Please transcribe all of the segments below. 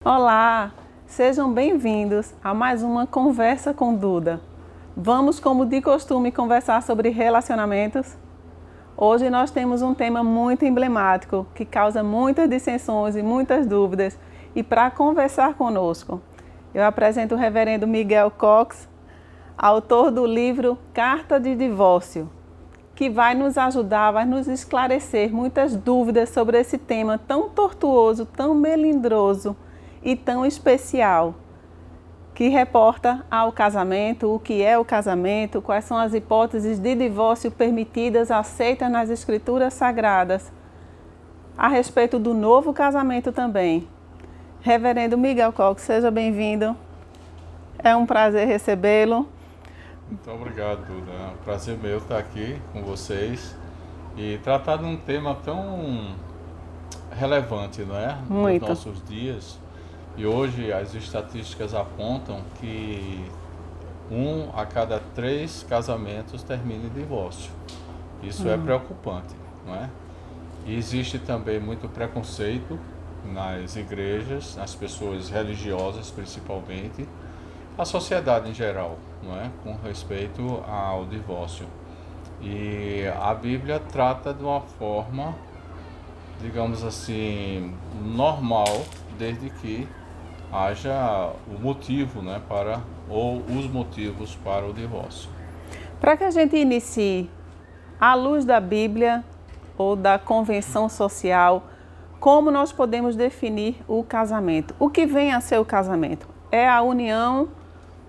Olá, sejam bem-vindos a mais uma Conversa com Duda. Vamos, como de costume, conversar sobre relacionamentos? Hoje nós temos um tema muito emblemático que causa muitas dissensões e muitas dúvidas. E para conversar conosco, eu apresento o reverendo Miguel Cox, autor do livro Carta de Divórcio, que vai nos ajudar, vai nos esclarecer muitas dúvidas sobre esse tema tão tortuoso, tão melindroso e tão especial, que reporta ao casamento, o que é o casamento, quais são as hipóteses de divórcio permitidas, aceitas nas escrituras sagradas, a respeito do novo casamento também. Reverendo Miguel Cox, seja bem-vindo. É um prazer recebê-lo. Muito obrigado, Duda. É um prazer meu estar aqui com vocês e tratar de um tema tão relevante, não é? Muito. Nos nossos dias. E hoje as estatísticas apontam que 1 a cada 3 casamentos termina em divórcio. Isso é preocupante, não é? E existe também muito preconceito nas igrejas, nas pessoas religiosas principalmente, a sociedade em geral, não é? Com respeito ao divórcio. E a Bíblia trata de uma forma, digamos assim, normal, desde que haja o motivo, né, ou os motivos para o divórcio. Para que a gente inicie, à luz da Bíblia ou da convenção social, como nós podemos definir o casamento? O que vem a ser o casamento? É a união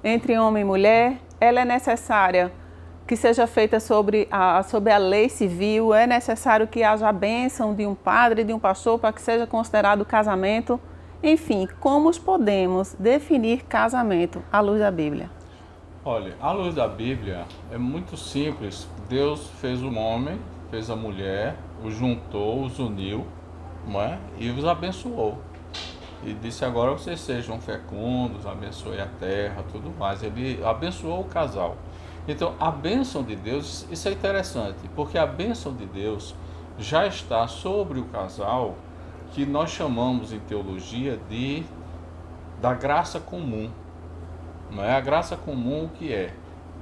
entre homem e mulher? Ela é necessária que seja feita sobre a lei civil? É necessário que haja a bênção de um padre, de um pastor, para que seja considerado casamento? Enfim, como podemos definir casamento à luz da Bíblia? Olha, à luz da Bíblia é muito simples. Deus fez o homem, fez a mulher, os juntou, os uniu, não é? E os abençoou. E disse: agora vocês sejam fecundos, abençoe a terra, tudo mais. Ele abençoou o casal. Então, a bênção de Deus, isso é interessante, porque a bênção de Deus já está sobre o casal, que nós chamamos em teologia da graça comum. Não é? A graça comum o que é?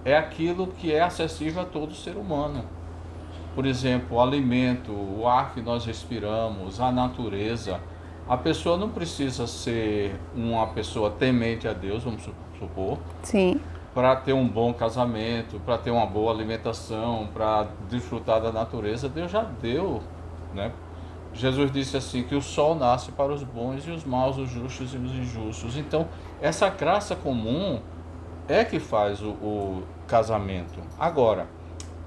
É aquilo que é acessível a todo ser humano. Por exemplo, o alimento, o ar que nós respiramos, a natureza. A pessoa não precisa ser uma pessoa temente a Deus, vamos supor, Sim. para ter um bom casamento, para ter uma boa alimentação, para desfrutar da natureza. Deus já deu, né? Jesus disse assim, que o sol nasce para os bons e os maus, os justos e os injustos. Então, essa graça comum é que faz o casamento. Agora,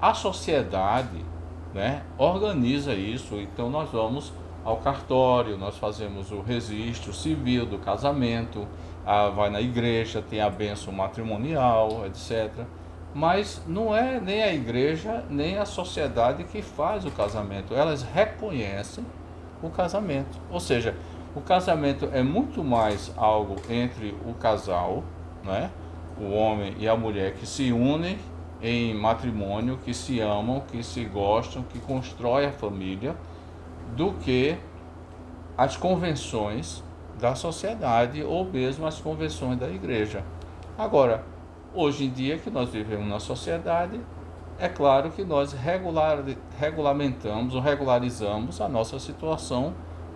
a sociedade, né, organiza isso. Então, nós vamos ao cartório, nós fazemos o registro civil do casamento, vai na igreja, tem a bênção matrimonial, etc. Mas não é nem a igreja, nem a sociedade que faz o casamento. Elas reconhecem o casamento. Ou seja, o casamento é muito mais algo entre o casal, né? O homem e a mulher que se unem em matrimônio, que se amam, que se gostam, que constroem a família, do que as convenções da sociedade ou mesmo as convenções da igreja. Agora, hoje em dia que nós vivemos na sociedade, é claro que nós regulamentamos ou regularizamos a nossa situação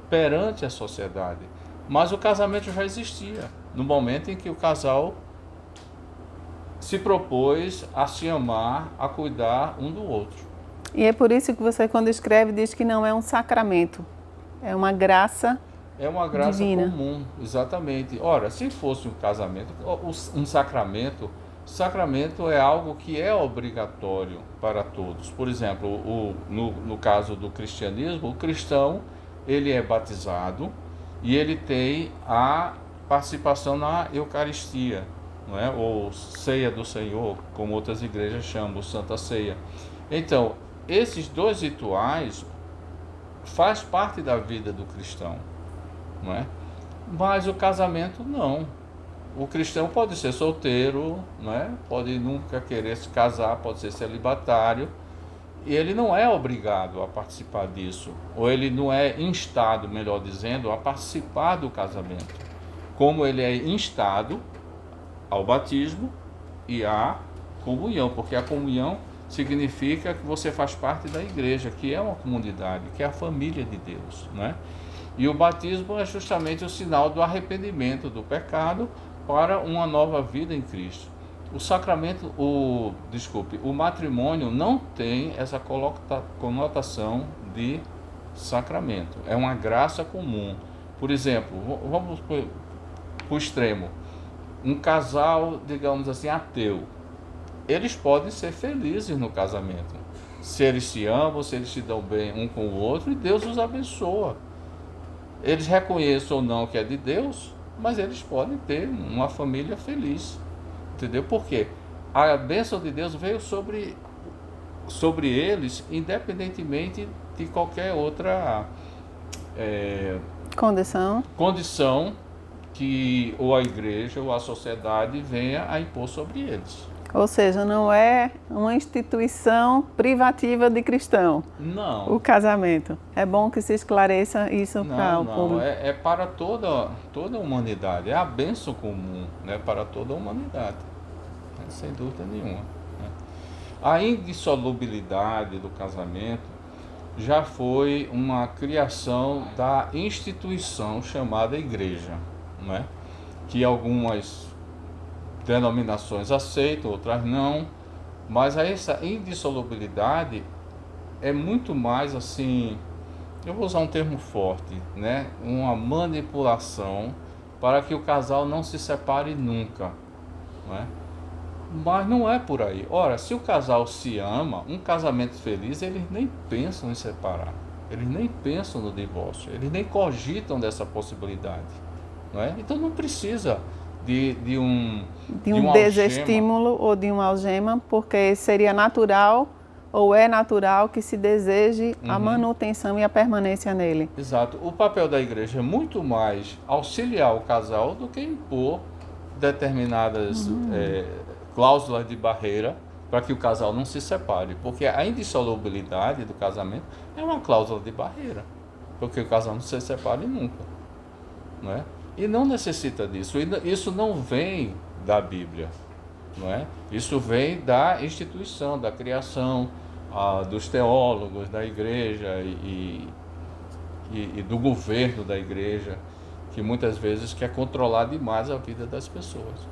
perante a sociedade. Mas o casamento já existia, no momento em que o casal se propôs a se amar, a cuidar um do outro. E é por isso que você, quando escreve, diz que não é um sacramento, é uma graça. É uma graça divina. comum, exatamente. Ora, se fosse um casamento, um sacramento, sacramento é algo que é obrigatório para todos. Por exemplo, no caso do cristianismo, o cristão, ele é batizado e ele tem a participação na Eucaristia, não é? Ou ceia do Senhor, como outras igrejas chamam, Santa Ceia. Então, esses dois rituais faz parte da vida do cristão, não é? Mas o casamento não. O cristão pode ser solteiro, não é? Pode nunca querer se casar, pode ser celibatário, e ele não é obrigado a participar disso, ou ele não é instado, melhor dizendo, a participar do casamento. como ele é instado ao batismo e à comunhão, porque a comunhão significa que você faz parte da igreja, que é uma comunidade, que é a família de Deus, né? E o batismo é justamente o sinal do arrependimento do pecado para uma nova vida em Cristo. O sacramento, o matrimônio não tem essa conotação de sacramento, é uma graça comum. Por exemplo, vamos para o extremo, um casal, digamos assim, ateu, eles podem ser felizes no casamento, se eles se amam, se eles se dão bem um com o outro, e Deus os abençoa. Eles reconheçam ou não que é de Deus, mas eles podem ter uma família feliz, entendeu? Porque a bênção de Deus veio sobre eles, independentemente de qualquer outra condição que ou a igreja ou a sociedade venha a impor sobre eles. Ou seja, não é uma instituição privativa de cristão. Não. O casamento. É bom que se esclareça isso para o público. É para toda a humanidade. É a bênção comum, né, para toda a humanidade, né, sem dúvida nenhuma, né. A indissolubilidade do casamento já foi uma criação da instituição chamada igreja, né, que algumas denominações aceitam, outras não, mas essa indissolubilidade é muito mais assim, eu vou usar um termo forte, né? Uma manipulação para que o casal não se separe nunca, né? Mas não é por aí. Ora, se o casal se ama, um casamento feliz, eles nem pensam em separar, eles nem pensam no divórcio, eles nem cogitam dessa possibilidade, não é? Então não precisa de um desestímulo ou de uma algema, porque seria natural ou é natural que se deseje a manutenção e a permanência nele. Exato. O papel da igreja é muito mais auxiliar o casal do que impor determinadas cláusulas de barreira para que o casal não se separe, porque a indissolubilidade do casamento é uma cláusula de barreira, porque o casal não se separe nunca, não é? E não necessita disso. Isso não vem da Bíblia, não é? Isso vem da instituição, da criação, dos teólogos da igreja e do governo da igreja, que muitas vezes quer controlar demais a vida das pessoas.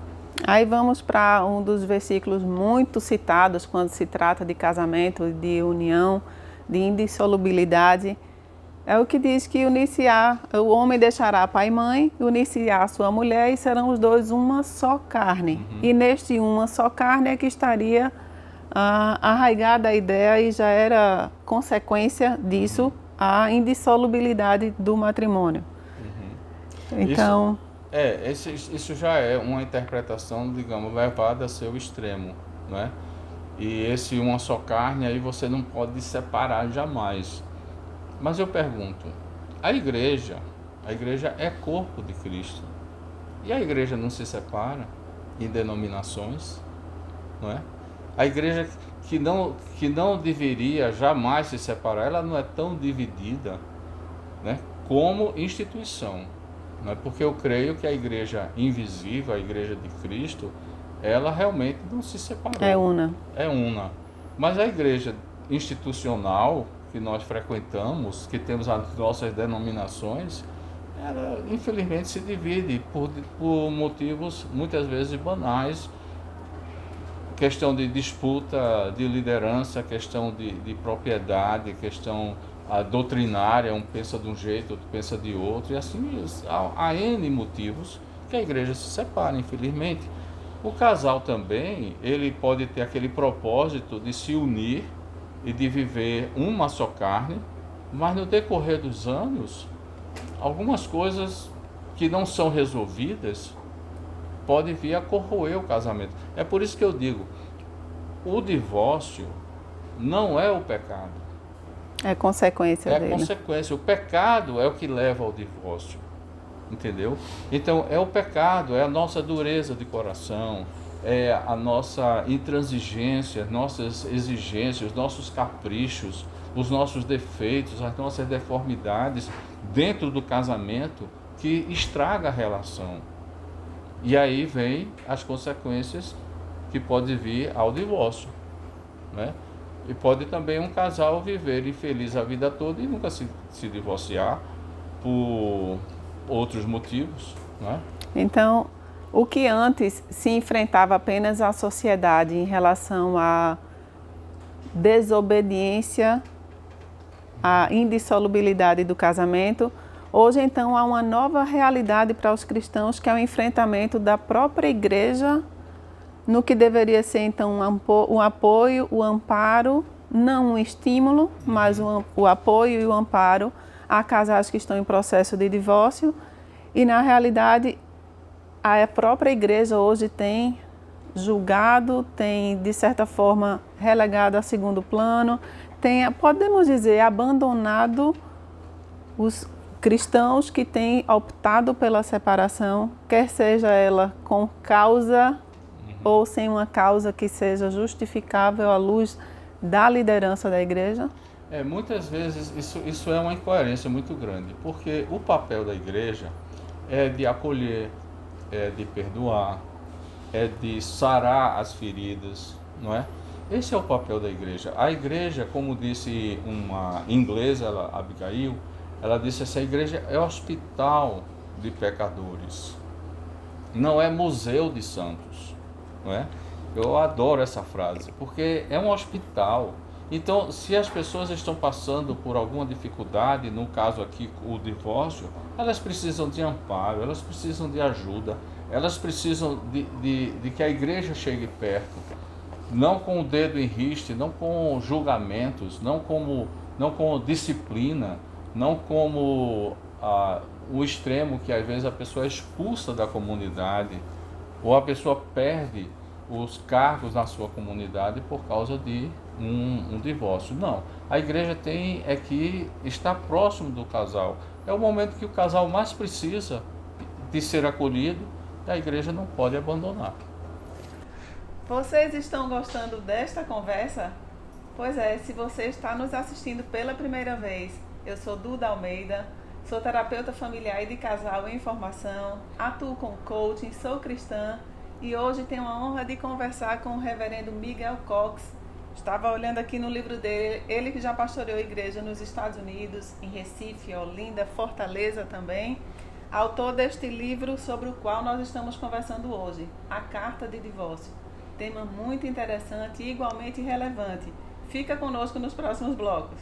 Aí vamos para um dos versículos muito citados quando se trata de casamento, de união, de indissolubilidade. É o que diz que o homem deixará pai e mãe, unir-se-á sua mulher e serão os dois uma só carne. E neste uma só carne é que estaria arraigada a ideia e já era consequência disso a indissolubilidade do matrimônio. Então... Isso já é uma interpretação, digamos, levada a seu extremo, não é? E esse uma só carne aí você não pode separar jamais. Mas eu pergunto, a igreja é corpo de Cristo. E a igreja não se separa em denominações, não é? A igreja que não deveria jamais se separar, ela não é tão dividida, né, como instituição. Não é? Porque eu creio que a igreja invisível, a igreja de Cristo, ela realmente não se separou. É una. É una. Mas a igreja institucional que nós frequentamos, que temos as nossas denominações, ela infelizmente se divide por motivos muitas vezes banais, questão de disputa de liderança, questão de propriedade, questão doutrinária, um pensa de um jeito, outro pensa de outro, e assim há N motivos que a igreja se separa, infelizmente. O casal também, ele pode ter aquele propósito de se unir e de viver uma só carne, mas no decorrer dos anos, algumas coisas que não são resolvidas podem vir a corroer o casamento. É por isso que eu digo, o divórcio não é o pecado. É consequência dele. É consequência. O pecado é o que leva ao divórcio, entendeu? Então, é o pecado, é a nossa dureza de coração, é a nossa intransigência, nossas exigências, os nossos caprichos, os nossos defeitos, as nossas deformidades dentro do casamento que estraga a relação, E aí vem as consequências que pode vir ao divórcio, né? E pode também um casal viver infeliz a vida toda e nunca se divorciar por outros motivos, né? Então, o que antes se enfrentava apenas a sociedade em relação à desobediência, à indissolubilidade do casamento, hoje então há uma nova realidade para os cristãos, que é o enfrentamento da própria igreja no que deveria ser então o apoio, o amparo, não um estímulo, mas o apoio e o amparo a casais que estão em processo de divórcio. E na realidade a própria igreja hoje tem julgado, tem de certa forma relegado a segundo plano, tem, podemos dizer, abandonado os cristãos que têm optado pela separação, quer seja ela com causa ou sem uma causa que seja justificável à luz da liderança da igreja? Muitas vezes isso é uma incoerência muito grande, porque o papel da igreja é de acolher, é de perdoar, é de sarar as feridas, não é? Esse é o papel da igreja. A igreja, como disse uma inglesa, Abigail, ela disse assim: a igreja é hospital de pecadores, não é museu de santos, não é? Eu adoro essa frase, porque é um hospital. Então, se as pessoas estão passando por alguma dificuldade, no caso aqui o divórcio, elas precisam de amparo, elas precisam de ajuda, elas precisam de que a igreja chegue perto, não com o dedo em riste, não com julgamentos, não com disciplina, não como o extremo que às vezes a pessoa é expulsa da comunidade, ou a pessoa perde os cargos na sua comunidade por causa de um divórcio. Não, a igreja tem que estar próximo do casal. É o momento que o casal mais precisa de ser acolhido, e a igreja não pode abandonar. Vocês estão gostando desta conversa? Pois é, se você está nos assistindo pela primeira vez, eu sou Duda Almeida, sou terapeuta familiar e de casal em formação, atuo com coaching, sou cristã e hoje tenho a honra de conversar com o reverendo Miguel Cox. Estava olhando aqui no livro dele, ele que já pastoreou igreja nos Estados Unidos, em Recife, Olinda, Fortaleza também, autor deste livro sobre o qual nós estamos conversando hoje, A Carta de Divórcio. Tema muito interessante e igualmente relevante. Fica conosco nos próximos blocos.